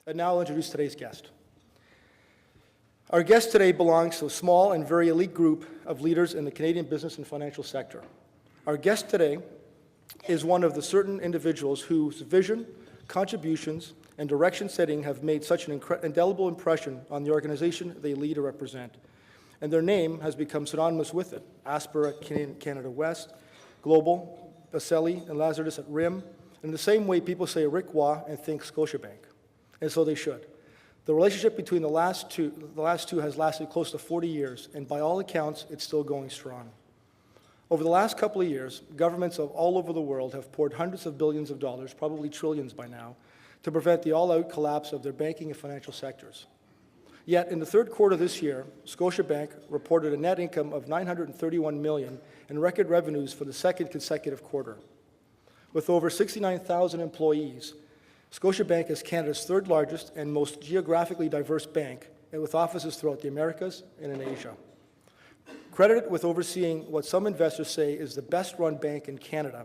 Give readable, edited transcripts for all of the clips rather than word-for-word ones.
And now I'll introduce today's guest. Our guest today belongs to a small and very elite group of leaders in the Canadian business and financial sector. Our guest today is one of the certain individuals whose vision, contributions, and direction setting have made such an indelible impression on the organization they lead or represent. And their name has become synonymous with it. Aspera at Canada West, Global, Baselli, and Lazarus at RIM. In the same way people say Rick Waugh and think Scotiabank. And so they should. The relationship between the last two has lasted close to 40 years, and by all accounts, it's still going strong. Over the last couple of years, governments of all over the world have poured hundreds of billions of dollars, probably trillions by now, to prevent the all-out collapse of their banking and financial sectors. Yet, in the third quarter this year, Scotiabank reported a net income of $931 million and record revenues for the second consecutive quarter. With over 69,000 employees, Scotiabank is Canada's third largest and most geographically diverse bank, and with offices throughout the Americas and in Asia. Credited with overseeing what some investors say is the best-run bank in Canada,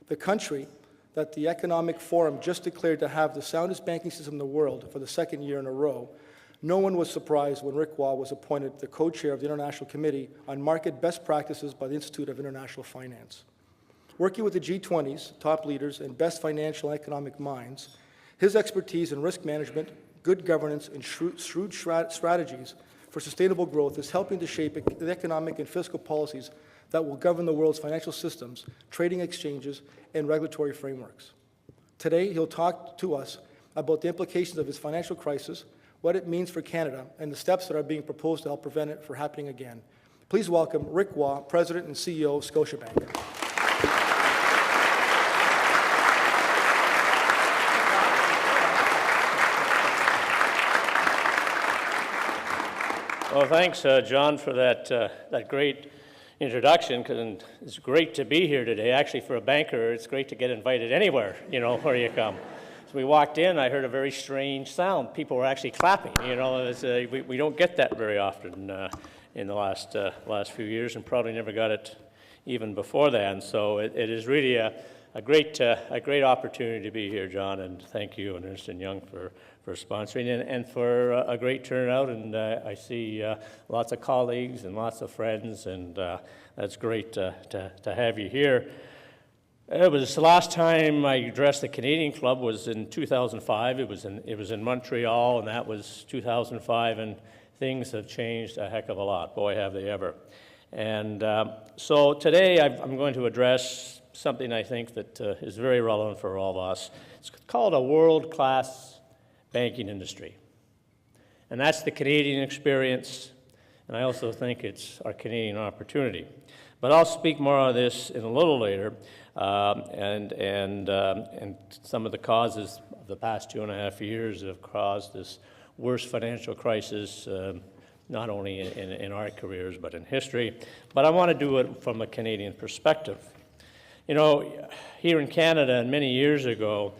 the country that the Economic Forum just declared to have the soundest banking system in the world for the second year in a row, no one was surprised when Rick Waugh was appointed the co-chair of the International Committee on Market Best Practices by the Institute of International Finance. Working with the G20's top leaders and best financial and economic minds, his expertise in risk management, good governance, and shrewd strategies for sustainable growth is helping to shape the economic and fiscal policies that will govern the world's financial systems, trading exchanges, and regulatory frameworks. Today, he'll talk to us about the implications of his financial crisis, what it means for Canada, and the steps that are being proposed to help prevent it from happening again. Please welcome Rick Waugh, President and CEO of Scotiabank. Well, thanks, John, for that great introduction. And it's great to be here today. Actually, for a banker, it's great to get invited anywhere, where you come. So we walked in, I heard a very strange sound. People were actually clapping. We don't get that very often in the last few years, and probably never got it even before then. So it is really a great opportunity to be here, John, and thank you and Ernst & Young for sponsoring and for a great turnout. And I see lots of colleagues and lots of friends, and that's great to have you here. It was the last time I addressed the Canadian Club was in 2005. It was in Montreal, and that was 2005, and things have changed a heck of a lot. Boy, have they ever. And so today I'm going to address something I think that is very relevant for all of us. It's called a world-class banking industry. And that's the Canadian experience, and I also think it's our Canadian opportunity. But I'll speak more on this in a little later, and some of the causes of the past 2.5 years that have caused this worst financial crisis, not only in our careers, but in history. But I want to do it from a Canadian perspective. Here in Canada, and many years ago,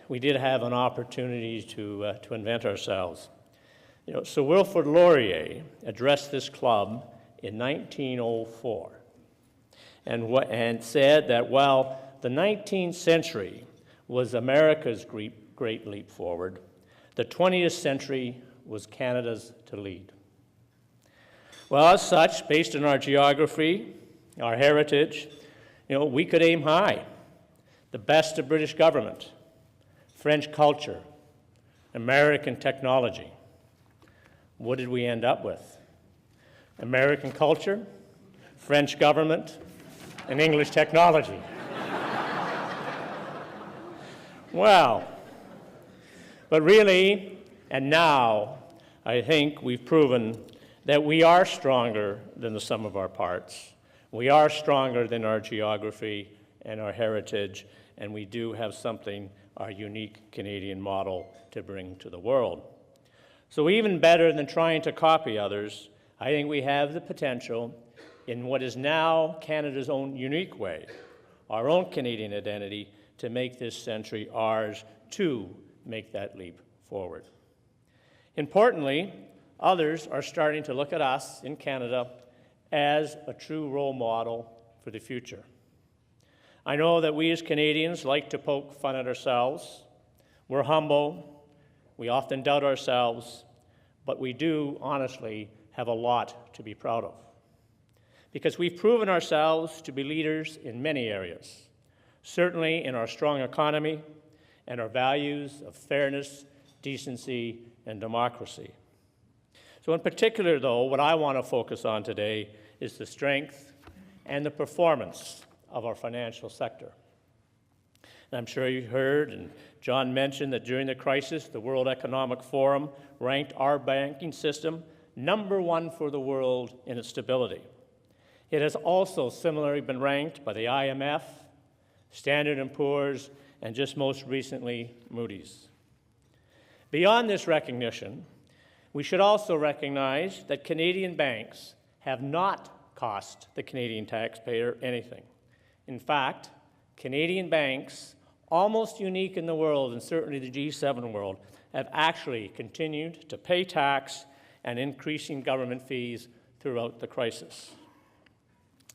we did have an opportunity to invent ourselves. Sir Wilfrid Laurier addressed this club in 1904 and said that while the 19th century was America's great leap forward, the 20th century was Canada's to lead. Well, as such, based on our geography, our heritage, we could aim high. The best of British government, French culture, American technology. What did we end up with? American culture, French government, and English technology. Well, but really, and now, I think we've proven that we are stronger than the sum of our parts. We are stronger than our geography and our heritage, and we do have something, our unique Canadian model, to bring to the world. So even better than trying to copy others, I think we have the potential in what is now Canada's own unique way, our own Canadian identity, to make this century ours, to make that leap forward. Importantly, others are starting to look at us in Canada as a true role model for the future. I know that we as Canadians like to poke fun at ourselves. We're humble, We often doubt ourselves, but we do, honestly, have a lot to be proud of. Because we've proven ourselves to be leaders in many areas, certainly in our strong economy and our values of fairness, decency, and democracy. So in particular, though, what I want to focus on today is the strength and the performance of our financial sector. And I'm sure you heard, and John mentioned, that during the crisis, the World Economic Forum ranked our banking system #1 for the world in its stability. It has also similarly been ranked by the IMF, Standard & Poor's, and just most recently, Moody's. Beyond this recognition, we should also recognize that Canadian banks have not cost the Canadian taxpayer anything. In fact, Canadian banks, almost unique in the world, and certainly the G7 world, have actually continued to pay tax and increasing government fees throughout the crisis.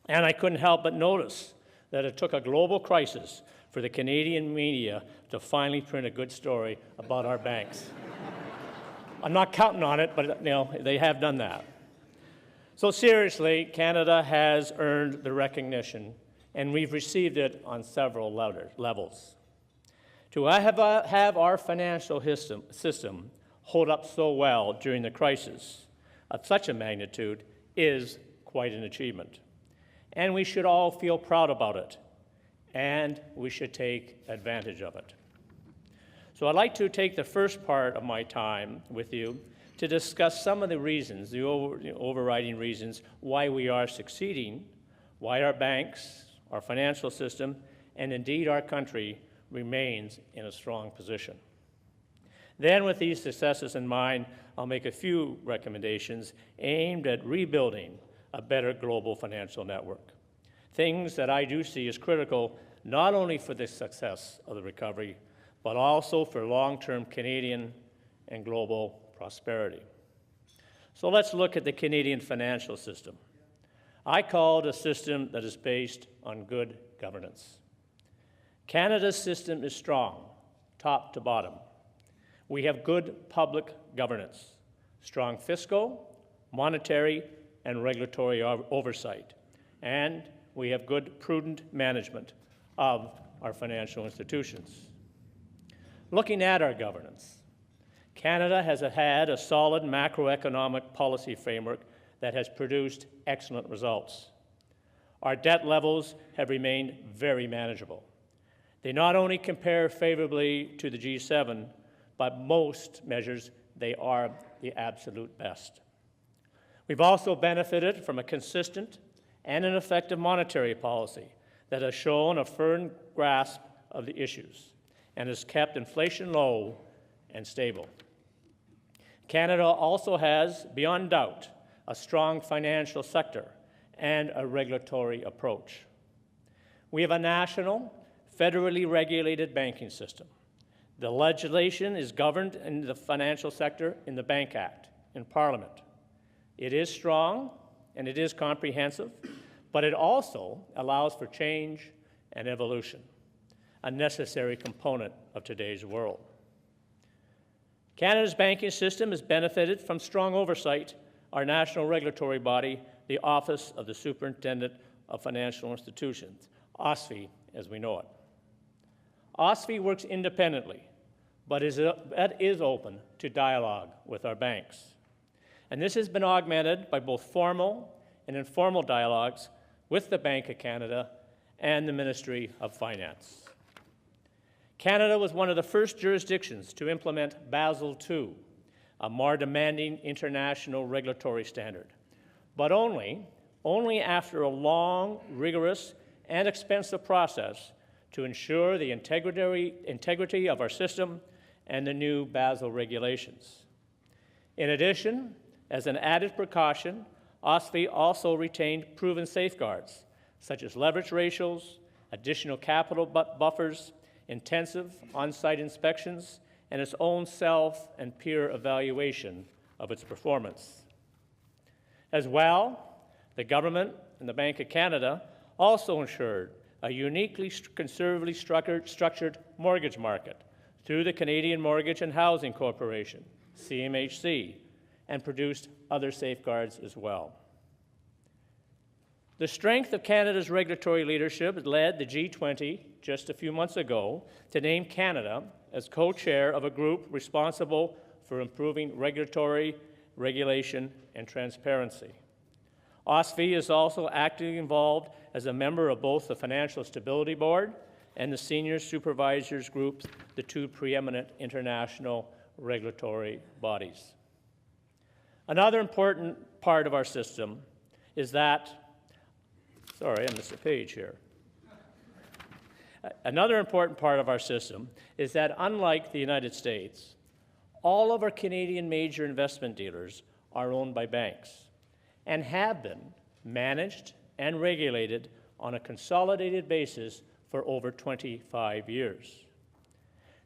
And I couldn't help but notice that it took a global crisis for the Canadian media to finally print a good story about our banks. I'm not counting on it, but they have done that. So seriously, Canada has earned the recognition, and we've received it on several levels. To have our financial system hold up so well during the crisis of such a magnitude is quite an achievement. And we should all feel proud about it, and we should take advantage of it. So I'd like to take the first part of my time with you to discuss some of the reasons, the overriding reasons why we are succeeding, why our banks, our financial system, and indeed our country remains in a strong position. Then, with these successes in mind, I'll make a few recommendations aimed at rebuilding a better global financial network. Things that I do see as critical not only for the success of the recovery, but also for long-term Canadian and global prosperity. So let's look at the Canadian financial system. I call it a system that is based on good governance. Canada's system is strong, top to bottom. We have good public governance, strong fiscal, monetary, and regulatory oversight, and we have good, prudent management of our financial institutions. Looking at our governance, Canada has had a solid macroeconomic policy framework that has produced excellent results. Our debt levels have remained very manageable. They not only compare favorably to the G7, but most measures, they are the absolute best. We've also benefited from a consistent and an effective monetary policy that has shown a firm grasp of the issues and has kept inflation low and stable. Canada also has, beyond doubt, a strong financial sector and a regulatory approach. We have a national, federally regulated banking system. The legislation is governed in the financial sector in the Bank Act, in Parliament. It is strong and it is comprehensive, but it also allows for change and evolution, a necessary component of today's world. Canada's banking system has benefited from strong oversight. Our national regulatory body, the Office of the Superintendent of Financial Institutions, OSFI as we know it. OSFI works independently, but is open to dialogue with our banks. And this has been augmented by both formal and informal dialogues with the Bank of Canada and the Ministry of Finance. Canada was one of the first jurisdictions to implement Basel II, a more demanding international regulatory standard, but only after a long, rigorous, and expensive process to ensure the integrity of our system and the new Basel regulations. In addition, as an added precaution, OSFI also retained proven safeguards, such as leverage ratios, additional capital buffers, intensive on-site inspections, and its own self and peer evaluation of its performance. As well, the government and the Bank of Canada also ensured a uniquely conservatively structured mortgage market through the Canadian Mortgage and Housing Corporation, CMHC, and produced other safeguards as well. The strength of Canada's regulatory leadership led the G20 just a few months ago to name Canada as co-chair of a group responsible for improving regulatory regulation and transparency. OSFI is also actively involved as a member of both the Financial Stability Board and the Senior Supervisors Group, the two preeminent international regulatory bodies. Another important part of our system is that, sorry, I missed a page here. Another important part of our system is that, unlike the United States, all of our Canadian major investment dealers are owned by banks and have been managed and regulated on a consolidated basis for over 25 years.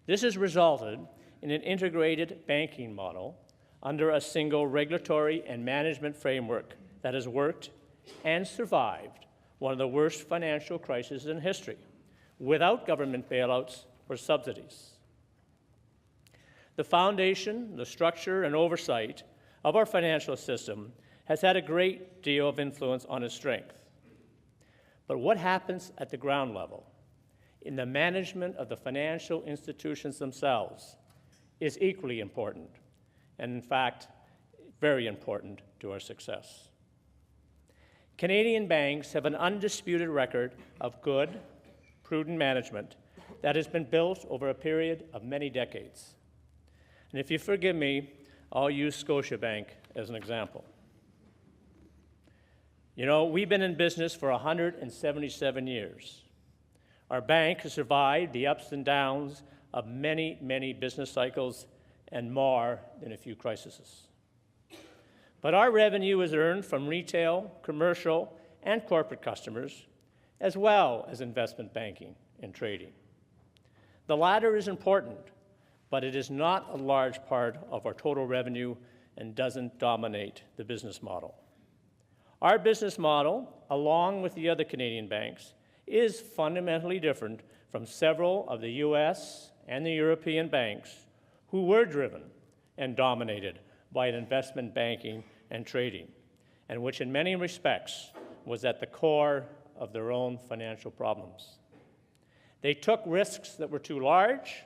This has resulted in an integrated banking model under a single regulatory and management framework that has worked and survived one of the worst financial crises in history, without government bailouts or subsidies. The foundation, the structure, and oversight of our financial system has had a great deal of influence on its strength. But what happens at the ground level, in the management of the financial institutions themselves, is equally important, and in fact, very important to our success. Canadian banks have an undisputed record of good, prudent management that has been built over a period of many decades. And if you forgive me, I'll use Scotiabank as an example. You know, we've been in business for 177 years. Our bank has survived the ups and downs of many, many business cycles and more than a few crises. But our revenue is earned from retail, commercial, and corporate customers, as well as investment banking and trading. The latter is important, but it is not a large part of our total revenue and doesn't dominate the business model. Our business model, along with the other Canadian banks, is fundamentally different from several of the US and the European banks who were driven and dominated by investment banking and trading, and which in many respects was at the core of their own financial problems. They took risks that were too large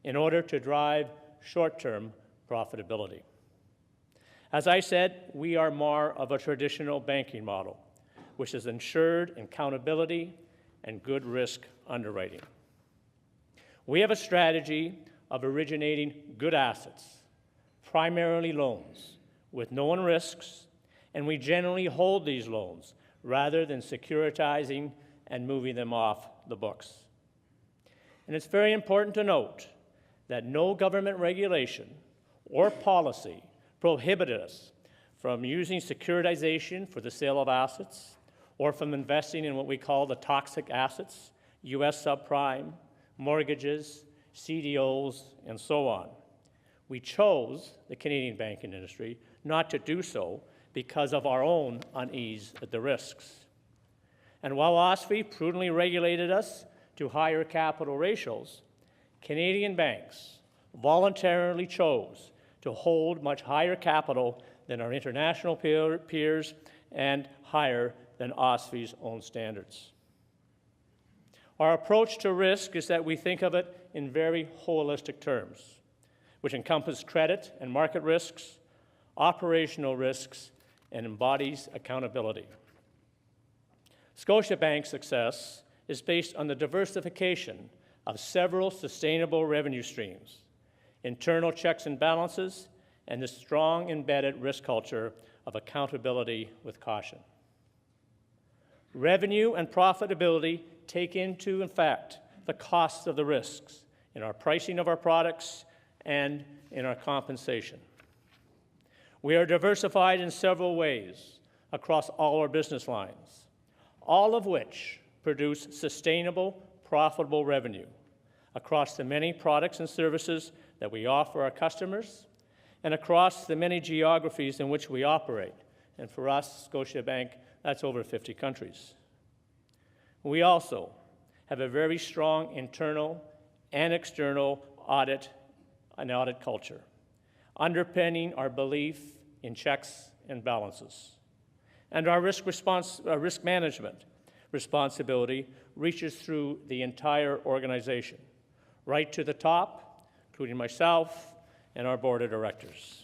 in order to drive short-term profitability. As I said, we are more of a traditional banking model, which has ensured accountability and good risk underwriting. We have a strategy of originating good assets, primarily loans, with known risks, and we generally hold these loans rather than securitizing and moving them off the books. And it's very important to note that no government regulation or policy prohibited us from using securitization for the sale of assets or from investing in what we call the toxic assets, US subprime, mortgages, CDOs, and so on. We chose, the Canadian banking industry, not to do so because of our own unease at the risks. And while OSFI prudently regulated us to higher capital ratios, Canadian banks voluntarily chose to hold much higher capital than our international peers and higher than OSFI's own standards. Our approach to risk is that we think of it in very holistic terms, which encompass credit and market risks, operational risks, and embodies accountability. Scotiabank's success is based on the diversification of several sustainable revenue streams, internal checks and balances, and the strong embedded risk culture of accountability with caution. Revenue and profitability take into, in fact, the costs of the risks in our pricing of our products and in our compensation. We are diversified in several ways across all our business lines, all of which produce sustainable, profitable revenue across the many products and services that we offer our customers and across the many geographies in which we operate. And for us, Scotiabank, that's over 50 countries. We also have a very strong internal and external audit and audit culture, underpinning our belief in checks and balances. And our risk management responsibility reaches through the entire organization, right to the top, including myself and our board of directors.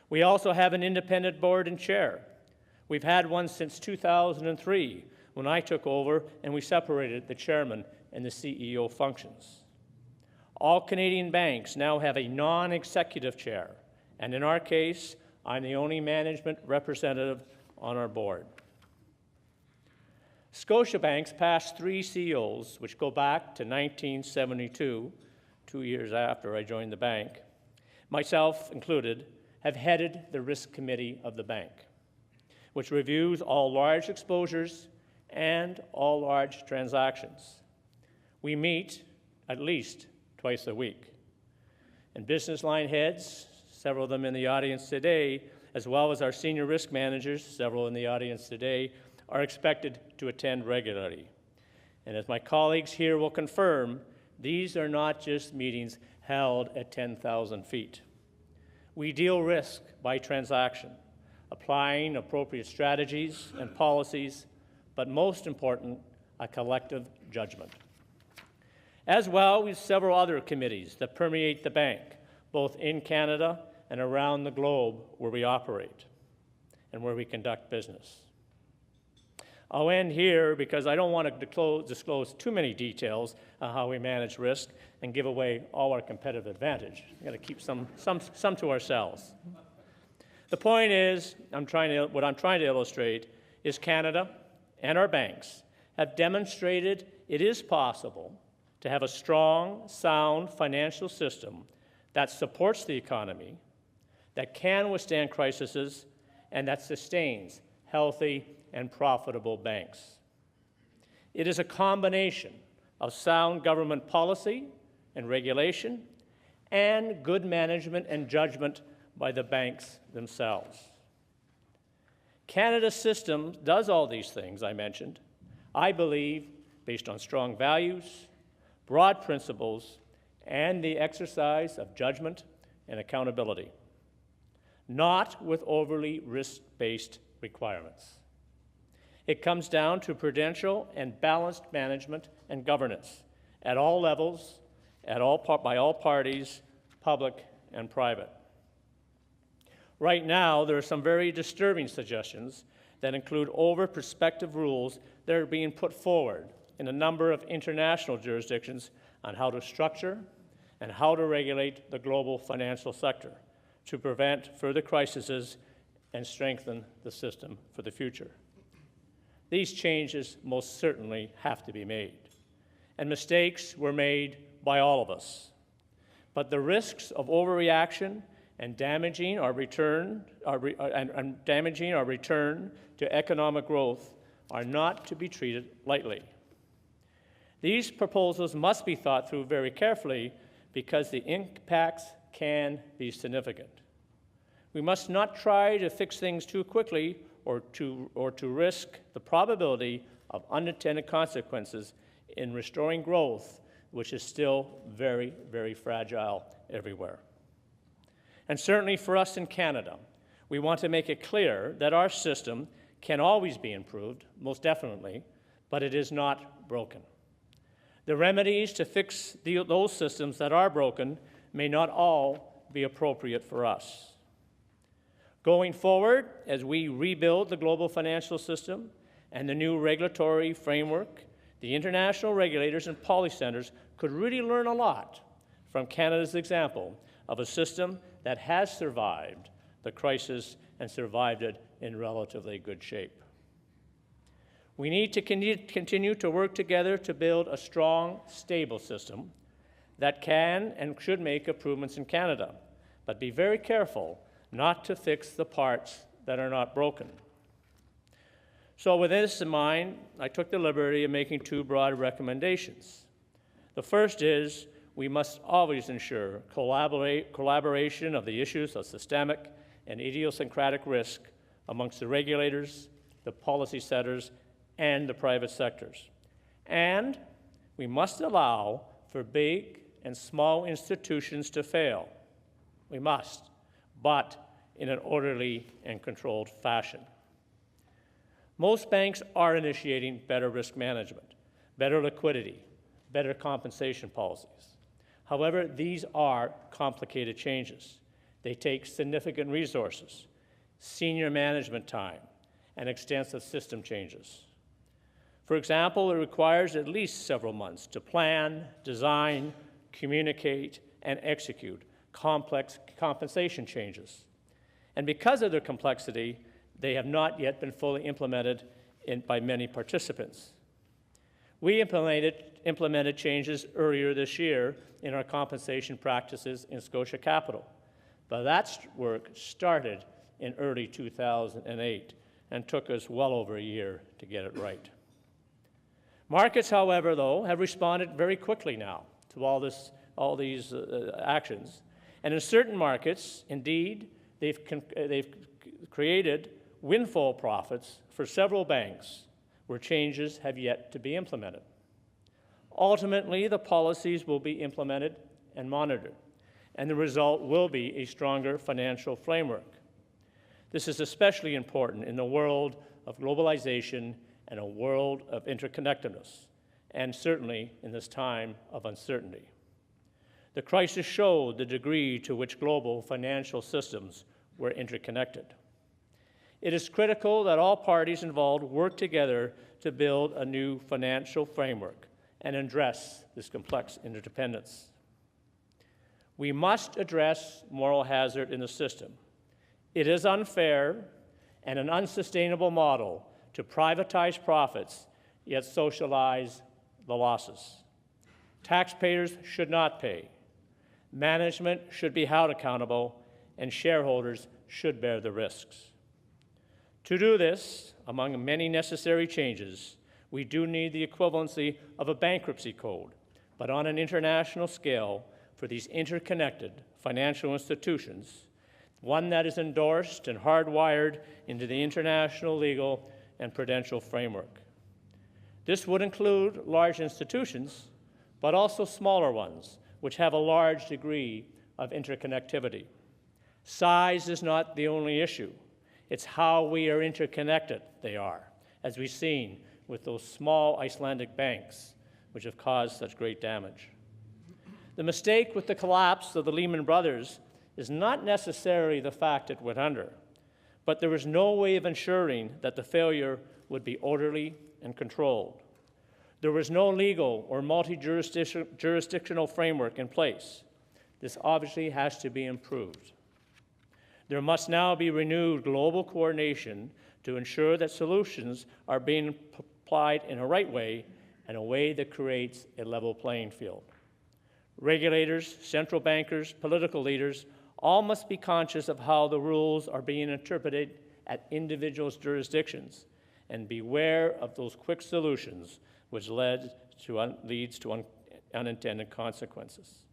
We also have an independent board and chair. We've had one since 2003, when I took over and we separated the chairman and the CEO functions. All Canadian banks now have a non-executive chair, and in our case, I'm the only management representative on our board. Scotiabank's past 3 CEOs, which go back to 1972, 2 years after I joined the bank, myself included, have headed the risk committee of the bank, which reviews all large exposures and all large transactions. We meet at least twice a week. And business line heads, several of them in the audience today, as well as our senior risk managers, several in the audience today, are expected to attend regularly. And as my colleagues here will confirm, these are not just meetings held at 10,000 feet. We deal risk by transaction, applying appropriate strategies and policies, but most important, a collective judgment. As well, we have several other committees that permeate the bank, both in Canada and around the globe where we operate and where we conduct business. I'll end here because I don't want to disclose too many details on how we manage risk and give away all our competitive advantage. We've got to keep some to ourselves. The point is, what I'm trying to illustrate is Canada and our banks have demonstrated it is possible to have a strong, sound financial system that supports the economy, that can withstand crises, and that sustains healthy and profitable banks. It is a combination of sound government policy and regulation and good management and judgment by the banks themselves. Canada's system does all these things I mentioned, I believe, based on strong values, broad principles, and the exercise of judgment and accountability, not with overly risk-based requirements. It comes down to prudential and balanced management and governance at all levels, by all parties, public and private. Right now, there are some very disturbing suggestions that include over-prospective rules that are being put forward in a number of international jurisdictions on how to structure and how to regulate the global financial sector to prevent further crises and strengthen the system for the future. These changes most certainly have to be made, and mistakes were made by all of us. But the risks of overreaction and damaging our return to economic growth are not to be treated lightly. These proposals must be thought through very carefully because the impacts can be significant. We must not try to fix things too quickly or to risk the probability of unintended consequences in restoring growth, which is still very, very fragile everywhere. And certainly for us in Canada, we want to make it clear that our system can always be improved, most definitely, but it is not broken. The remedies to fix those systems that are broken may not all be appropriate for us. Going forward, as we rebuild the global financial system and the new regulatory framework, the international regulators and policy centers could really learn a lot from Canada's example of a system that has survived the crisis and survived it in relatively good shape. We need to continue to work together to build a strong, stable system that can and should make improvements in Canada, but be very careful not to fix the parts that are not broken. So with this in mind, I took the liberty of making 2 broad recommendations. The first is we must always ensure collaboration of the issues of systemic and idiosyncratic risk amongst the regulators, the policy setters, and the private sectors. And we must allow for big and small institutions to fail. We must, but in an orderly and controlled fashion. Most banks are initiating better risk management, better liquidity, better compensation policies. However, these are complicated changes. They take significant resources, senior management time, and extensive system changes. For example, it requires at least several months to plan, design, communicate, and execute complex compensation changes. And because of their complexity, they have not yet been fully implemented by many participants. We implemented changes earlier this year in our compensation practices in Scotia Capital, but that work started in early 2008 and took us well over a year to get it right. Markets, however, though, have responded very quickly now to all these actions. And in certain markets, indeed, they've created windfall profits for several banks where changes have yet to be implemented. Ultimately, the policies will be implemented and monitored, and the result will be a stronger financial framework. This is especially important in the world of globalization and a world of interconnectedness, and certainly in this time of uncertainty. The crisis showed the degree to which global financial systems were interconnected. It is critical that all parties involved work together to build a new financial framework and address this complex interdependence. We must address moral hazard in the system. It is unfair and an unsustainable model to privatize profits, yet socialize the losses. Taxpayers should not pay. Management should be held accountable, and shareholders should bear the risks. To do this, among many necessary changes, we do need the equivalency of a bankruptcy code, but on an international scale for these interconnected financial institutions, one that is endorsed and hardwired into the international legal and prudential framework. This would include large institutions, but also smaller ones, which have a large degree of interconnectivity. Size is not the only issue. It's how we are interconnected they are, as we've seen with those small Icelandic banks, which have caused such great damage. The mistake with the collapse of the Lehman Brothers is not necessarily the fact it went under, but there was no way of ensuring that the failure would be orderly and controlled. There was no legal or multi-jurisdictional framework in place. This obviously has to be improved. There must now be renewed global coordination to ensure that solutions are being applied in a right way and a way that creates a level playing field. Regulators, central bankers, political leaders all must be conscious of how the rules are being interpreted at individual jurisdictions and beware of those quick solutions which leads to unintended consequences.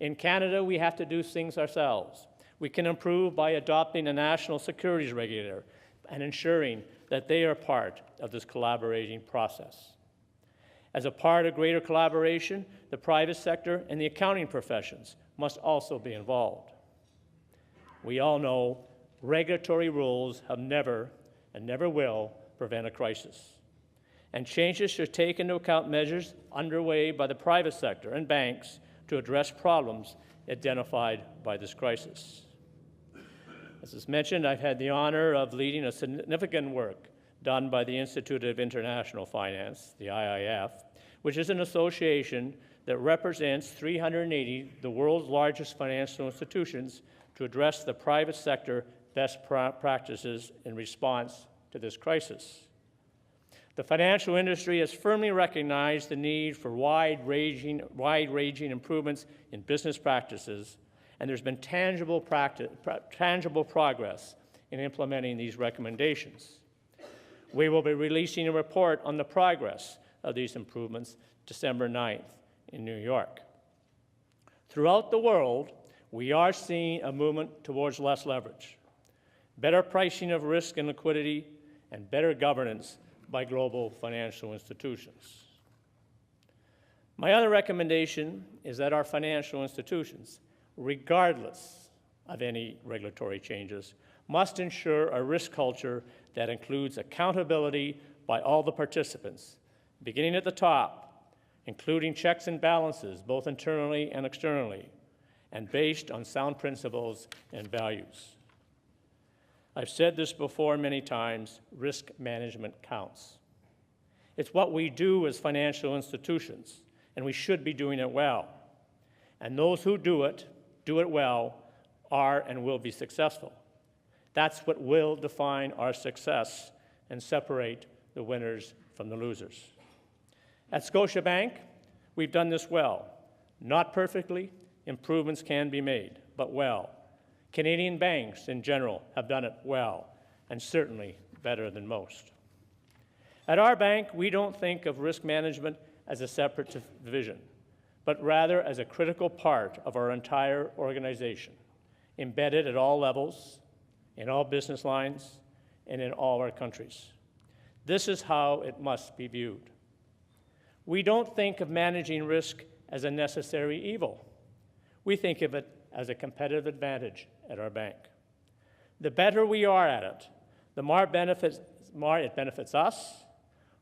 In Canada, we have to do things ourselves. We can improve by adopting a national securities regulator and ensuring that they are part of this collaborating process. As a part of greater collaboration, the private sector and the accounting professions must also be involved. We all know regulatory rules have never and never will prevent a crisis. And changes should take into account measures underway by the private sector and banks to address problems identified by this crisis. As is mentioned, I've had the honor of leading a significant work done by the Institute of International Finance, the IIF, which is an association that represents 380 the world's largest financial institutions to address the private sector best practices in response to this crisis. The financial industry has firmly recognized the need for wide-ranging improvements in business practices, and there's been tangible progress in implementing these recommendations. We will be releasing a report on the progress of these improvements December 9th in New York. Throughout the world, we are seeing a movement towards less leverage, better pricing of risk and liquidity, and better governance by global financial institutions. My other recommendation is that our financial institutions, regardless of any regulatory changes, must ensure a risk culture that includes accountability by all the participants, beginning at the top, including checks and balances, both internally and externally, and based on sound principles and values. I've said this before many times, risk management counts. It's what we do as financial institutions, and we should be doing it well. And those who do it well, are and will be successful. That's what will define our success and separate the winners from the losers. At Scotiabank, we've done this well. Not perfectly, improvements can be made, but well. Canadian banks in general have done it well, and certainly better than most. At our bank, we don't think of risk management as a separate division, but rather as a critical part of our entire organization, embedded at all levels, in all business lines, and in all our countries. This is how it must be viewed. We don't think of managing risk as a necessary evil. We think of it as a competitive advantage at our bank. The better we are at it, the more it benefits us,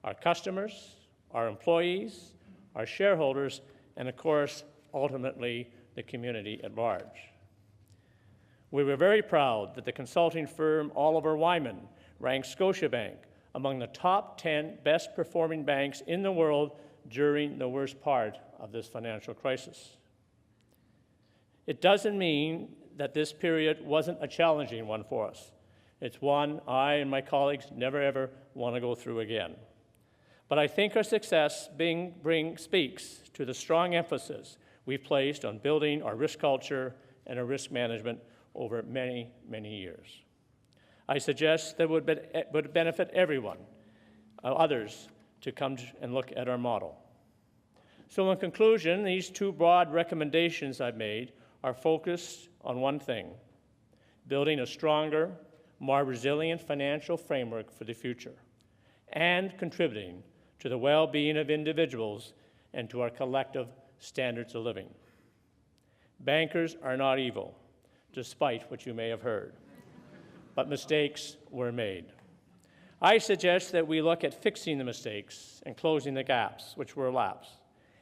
our customers, our employees, our shareholders, and of course, ultimately, the community at large. We were very proud that the consulting firm Oliver Wyman ranked Scotiabank among the top 10 best performing banks in the world during the worst part of this financial crisis. It doesn't mean that this period wasn't a challenging one for us. It's one I and my colleagues never ever want to go through again. But I think our success speaks to the strong emphasis we've placed on building our risk culture and our risk management over many, many years. I suggest that it would benefit everyone, others, to come and look at our model. So in conclusion, these two broad recommendations I've made are focused on one thing: building a stronger, more resilient financial framework for the future, and contributing to the well-being of individuals and to our collective standards of living. Bankers are not evil, despite what you may have heard, but mistakes were made. I suggest that we look at fixing the mistakes and closing the gaps which were lapsed,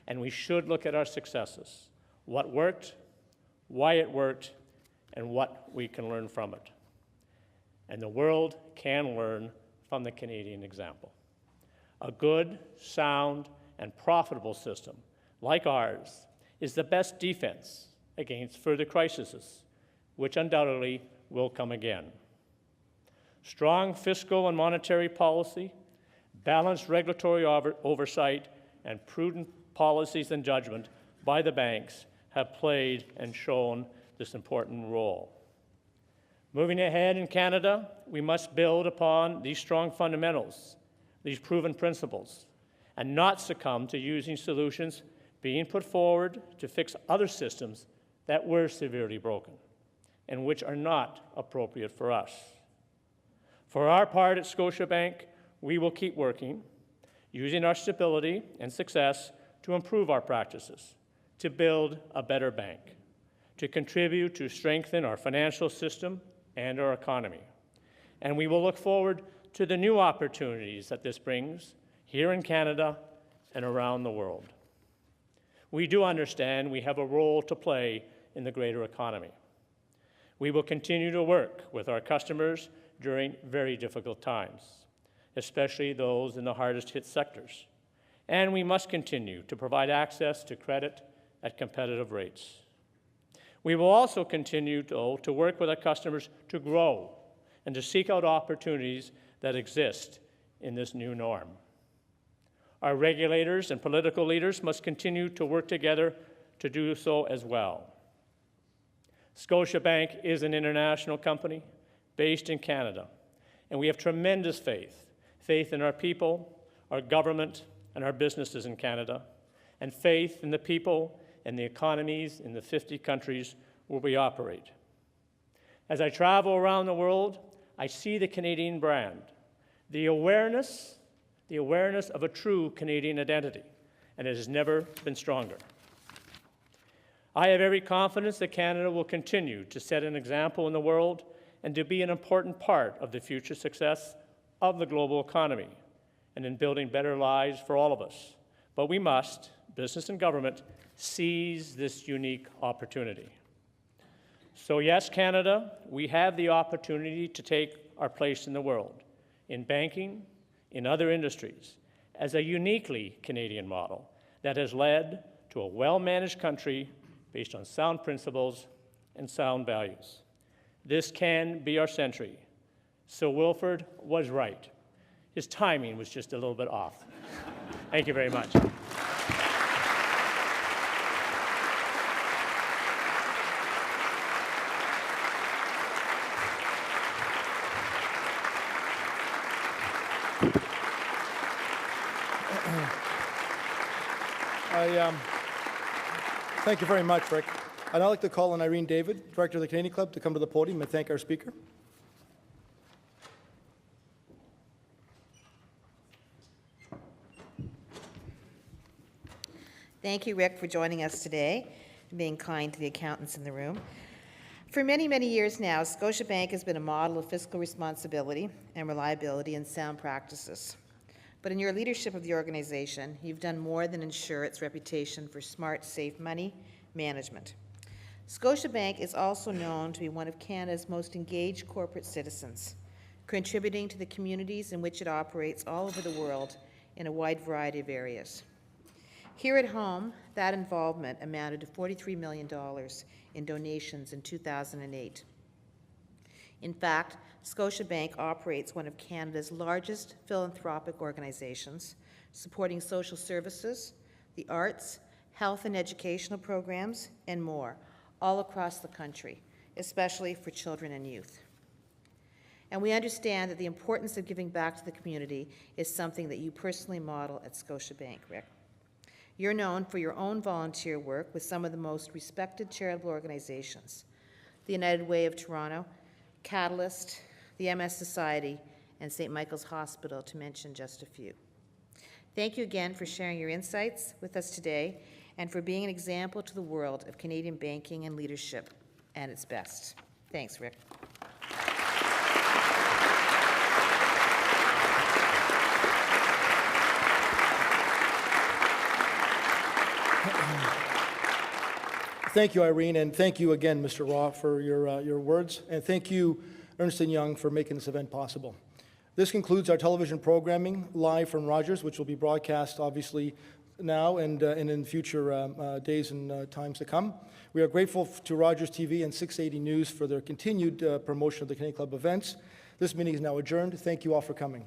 and we should look at our successes, what worked, why it worked, and what we can learn from it. And the world can learn from the Canadian example. A good, sound, and profitable system like ours is the best defense against further crises, which undoubtedly will come again. Strong fiscal and monetary policy, balanced regulatory oversight, and prudent policies and judgment by the banks have played and shown this important role. Moving ahead in Canada, we must build upon these strong fundamentals, these proven principles, and not succumb to using solutions being put forward to fix other systems that were severely broken and which are not appropriate for us. For our part at Scotiabank, we will keep working, using our stability and success to improve our practices, to build a better bank, to contribute to strengthen our financial system and our economy. And we will look forward to the new opportunities that this brings here in Canada and around the world. We do understand we have a role to play in the greater economy. We will continue to work with our customers during very difficult times, especially those in the hardest hit sectors. And we must continue to provide access to credit at competitive rates. We will also continue to work with our customers to grow and to seek out opportunities that exist in this new norm. Our regulators and political leaders must continue to work together to do so as well. Scotiabank is an international company based in Canada, and we have tremendous faith in our people, our government, and our businesses in Canada, and faith in the people and the economies in the 50 countries where we operate. As I travel around the world, I see the Canadian brand, the awareness of a true Canadian identity, and it has never been stronger. I have every confidence that Canada will continue to set an example in the world and to be an important part of the future success of the global economy and in building better lives for all of us. But we must, business and government, seize this unique opportunity. So yes, Canada, we have the opportunity to take our place in the world, in banking, in other industries, as a uniquely Canadian model that has led to a well-managed country based on sound principles and sound values. This can be our century. So Wilford was right. His timing was just a little bit off. Thank you very much. Thank you very much, Rick. I'd now like to call on Irene David, Director of the Canadian Club, to come to the podium and thank our speaker. Thank you, Rick, for joining us today and being kind to the accountants in the room. For many, many years now, Scotiabank has been a model of fiscal responsibility and reliability and sound practices. But in your leadership of the organization, you've done more than ensure its reputation for smart, safe money management. Scotiabank is also known to be one of Canada's most engaged corporate citizens, contributing to the communities in which it operates all over the world in a wide variety of areas. Here at home, that involvement amounted to $43 million in donations in 2008. In fact, Scotiabank operates one of Canada's largest philanthropic organizations, supporting social services, the arts, health and educational programs, and more, all across the country, especially for children and youth. And we understand that the importance of giving back to the community is something that you personally model at Scotiabank, Rick. You're known for your own volunteer work with some of the most respected charitable organizations, the United Way of Toronto, Catalyst, the MS Society, and St. Michael's Hospital, to mention just a few. Thank you again for sharing your insights with us today and for being an example to the world of Canadian banking and leadership at its best. Thanks, Rick. Thank you, Irene, and thank you again, Mr. Waugh, for your words, and thank you, Ernst & Young, for making this event possible. This concludes our television programming live from Rogers, which will be broadcast, obviously, now and in future days and times to come. We are grateful to Rogers TV and 680 News for their continued promotion of the Canadian Club events. This meeting is now adjourned. Thank you all for coming.